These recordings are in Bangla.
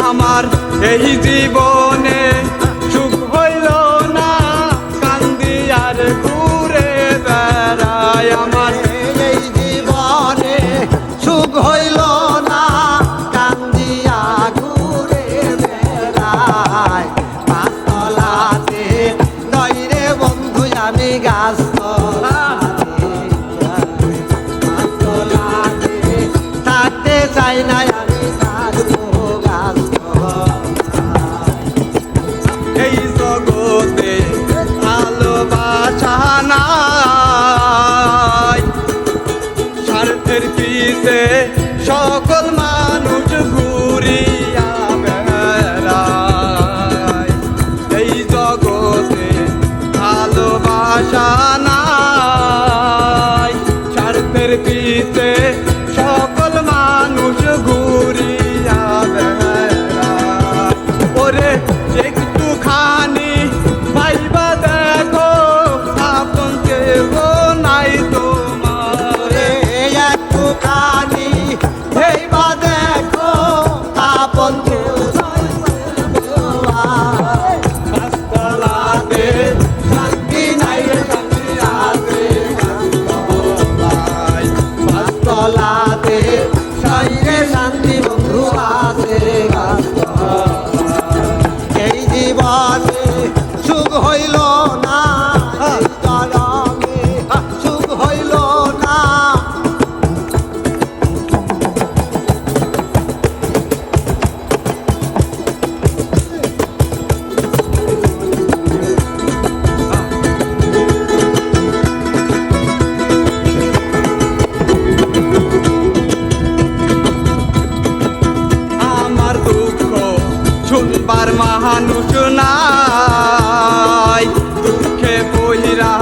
আমার এই জীবনে সুখ হইল না, কান্দি আর ঘুরে বেড়াই। আমার এই জীবনে সুখ হইল না, কান্দিয়া ঘুরে বেড়াই। পাঁচতলাতে নইরে বন্ধু আমি পাঁচতলাতে থাকতে চাই না, আমি থাকবো এই জগতে ভালোবাসা নাই, স্বার্থের পিছে সকল মানুষ ঘুরিয়া বেড়ায়। এই জগতে ভালোবাসা নাই, স্বার্থের পিছে সকল মানুষ ঘুরিয়া বেড়ায়। ওরে একটুখানি ভাইবা দেখো, আপন কেহ নাই তোমার। একটুখানি ভাইবা দেখো, আপন কেহ নাই তোমার। পাঁচতলাতে শান্তি নাই রে, শান্তি আছে গাছতলায়। পাঁচতলাতে সাই রে শান্তি বন্ধু আছে গাছতলায়। এই জীবনে সুখ হইল না, এই জনমে সুখ হইল না। আমার দুঃখ শুনবার মানুষ নাই, দুঃখে বহিরা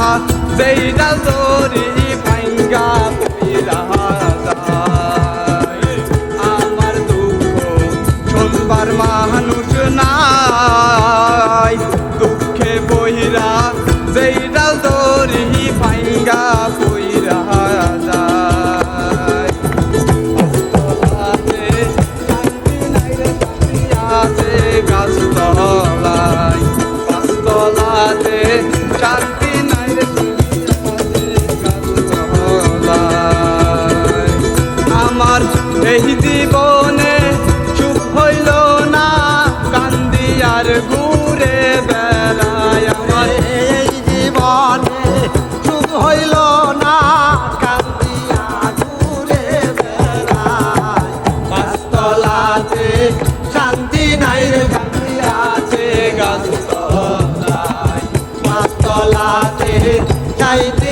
যেই ডাল দড়ি ভাঙ্গা বহিরা যায়। আমার দুঃখ শুনবার মানুষ নাই, দুঃখে বহিরা যেই ডাল দড়ি ভাঙ্গা বহিরা যায়। গাছতলায় পাঁচতলাতে শান্তি নাই রে, গাছতলায়। আমার এই জীবনে সুখ হইল না, কান্দি আর ঘুরে বেড়াই। আমার এই জীবনে সুখ হইল না, কান্দিয়া ঘুরে বেড়াই। পাঁচতলাতে শান্তি নাই রে, শান্তি আছে গাছতলায়। পাঁচতলাতে চাইতে